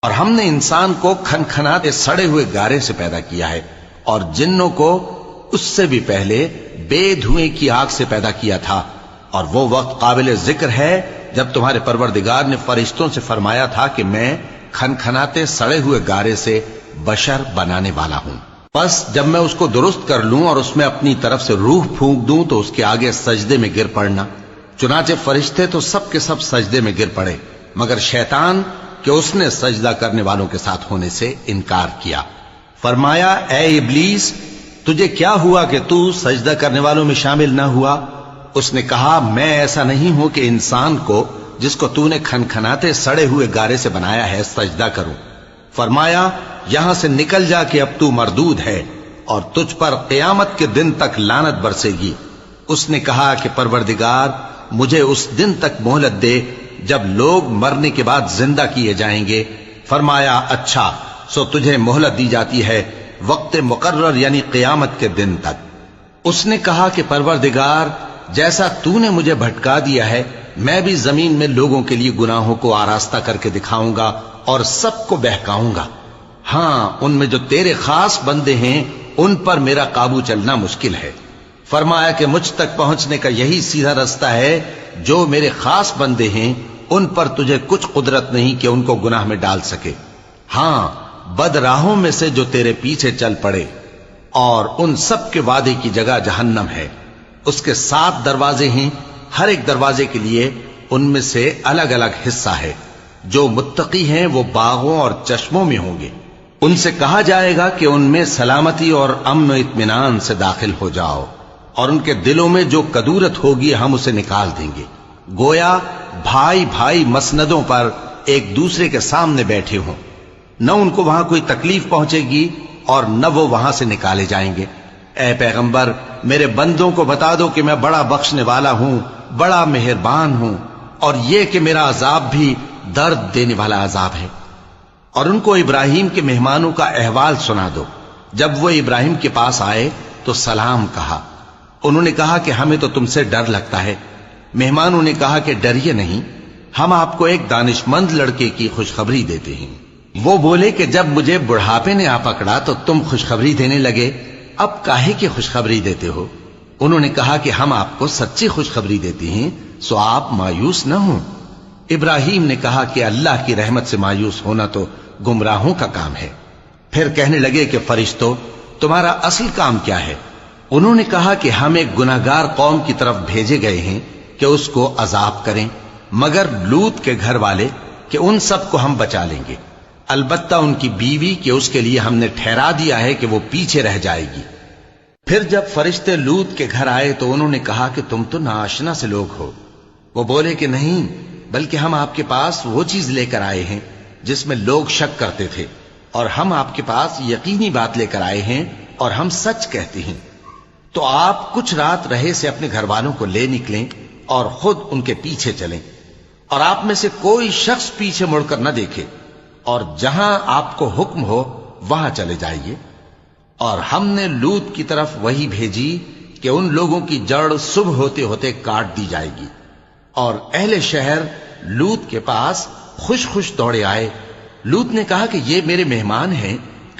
اور ہم نے انسان کو کھنکھناتے سڑے ہوئے گارے سے پیدا کیا ہے، اور جنوں کو اس سے بھی پہلے بے دھوئیں کی آگ سے پیدا کیا تھا۔ اور وہ وقت قابل ذکر ہے جب تمہارے پروردگار نے فرشتوں سے فرمایا تھا کہ میں کھنکھناتے سڑے ہوئے گارے سے بشر بنانے والا ہوں، پس جب میں اس کو درست کر لوں اور اس میں اپنی طرف سے روح پھونک دوں تو اس کے آگے سجدے میں گر پڑنا۔ چنانچہ فرشتے تو سب کے سب سجدے میں گر پڑے مگر شیطان کہ اس نے سجدہ کرنے والوں کے ساتھ ہونے سے انکار کیا۔ فرمایا اے ابلیس، تجھے کیا ہوا کہ تو سجدہ کرنے والوں میں شامل نہ ہوا؟ اس نے کہا میں ایسا نہیں ہوں کہ انسان کو جس کو تو نے کھنکھناتے سڑے ہوئے گارے سے بنایا ہے سجدہ کروں۔ فرمایا یہاں سے نکل جا کہ اب تو مردود ہے اور تجھ پر قیامت کے دن تک لعنت برسے گی۔ اس نے کہا کہ پروردگار مجھے اس دن تک مہلت دے جب لوگ مرنے کے بعد زندہ کیے جائیں گے۔ فرمایا اچھا، سو تجھے مہلت دی جاتی ہے وقت مقرر یعنی قیامت کے دن تک۔ اس نے کہا کہ پروردگار جیسا تو نے مجھے بھٹکا دیا ہے میں بھی زمین میں لوگوں کے لیے گناہوں کو آراستہ کر کے دکھاؤں گا اور سب کو بہکاؤں گا۔ ہاں ان میں جو تیرے خاص بندے ہیں ان پر میرا قابو چلنا مشکل ہے۔ فرمایا کہ مجھ تک پہنچنے کا یہی سیدھا رستہ ہے، جو میرے خاص بندے ہیں ان پر تجھے کچھ قدرت نہیں کہ ان کو گناہ میں ڈال سکے۔ ہاں بد راہوں میں سے جو تیرے پیچھے چل پڑے، اور ان سب کے وعدے کی جگہ جہنم ہے، اس کے 7 دروازے ہیں، ہر ایک دروازے کے لیے ان میں سے الگ الگ حصہ ہے۔ جو متقی ہیں وہ باغوں اور چشموں میں ہوں گے، ان سے کہا جائے گا کہ ان میں سلامتی اور امن و اطمینان سے داخل ہو جاؤ، اور ان کے دلوں میں جو کدورت ہوگی ہم اسے نکال دیں گے، گویا بھائی بھائی مسندوں پر ایک دوسرے کے سامنے بیٹھے ہوں۔ نہ ان کو وہاں کوئی تکلیف پہنچے گی اور نہ وہ وہاں سے نکالے جائیں گے۔ اے پیغمبر میرے بندوں کو بتا دو کہ میں بڑا بخشنے والا ہوں، بڑا مہربان ہوں، اور یہ کہ میرا عذاب بھی درد دینے والا عذاب ہے۔ اور ان کو ابراہیم کے مہمانوں کا احوال سنا دو۔ جب وہ ابراہیم کے پاس آئے تو سلام کہا۔ انہوں نے کہا کہ ہمیں تو تم سے ڈر لگتا ہے۔ مہمانوں نے کہا کہ ڈریے نہیں، ہم آپ کو ایک دانشمند لڑکے کی خوشخبری دیتے ہیں۔ وہ بولے کہ جب مجھے بڑھاپے نے آ پکڑا تو تم خوشخبری دینے لگے، اب کاہے کی خوشخبری دیتے ہو؟ انہوں نے کہا کہ ہم آپ کو سچی خوشخبری دیتے ہیں، سو آپ مایوس نہ ہوں۔ ابراہیم نے کہا کہ اللہ کی رحمت سے مایوس ہونا تو گمراہوں کا کام ہے۔ پھر کہنے لگے کہ فرشتوں تمہارا اصل کام کیا ہے؟ انہوں نے کہا کہ ہم ایک گناہگار قوم کی طرف بھیجے گئے ہیں کہ اس کو عذاب کریں، مگر لوط کے گھر والے کہ ان سب کو ہم بچا لیں گے، البتہ ان کی بیوی کہ اس کے لیے ہم نے ٹھہرا دیا ہے کہ وہ پیچھے رہ جائے گی۔ پھر جب فرشتے لوط کے گھر آئے تو انہوں نے کہا کہ تم تو ناآشنا سے لوگ ہو۔ وہ بولے کہ نہیں، بلکہ ہم آپ کے پاس وہ چیز لے کر آئے ہیں جس میں لوگ شک کرتے تھے، اور ہم آپ کے پاس یقینی بات لے کر آئے ہیں اور ہم سچ کہتے ہیں۔ تو آپ کچھ رات رہے سے اپنے گھر والوں کو لے نکلیں اور خود ان کے پیچھے چلیں، اور آپ میں سے کوئی شخص پیچھے مڑ کر نہ دیکھے، اور جہاں آپ کو حکم ہو وہاں چلے جائیے۔ اور ہم نے لوط کی طرف وہی بھیجی کہ ان لوگوں کی جڑ صبح ہوتے ہوتے کاٹ دی جائے گی۔ اور اہل شہر لوط کے پاس خوش خوش دوڑے آئے۔ لوط نے کہا کہ یہ میرے مہمان ہیں،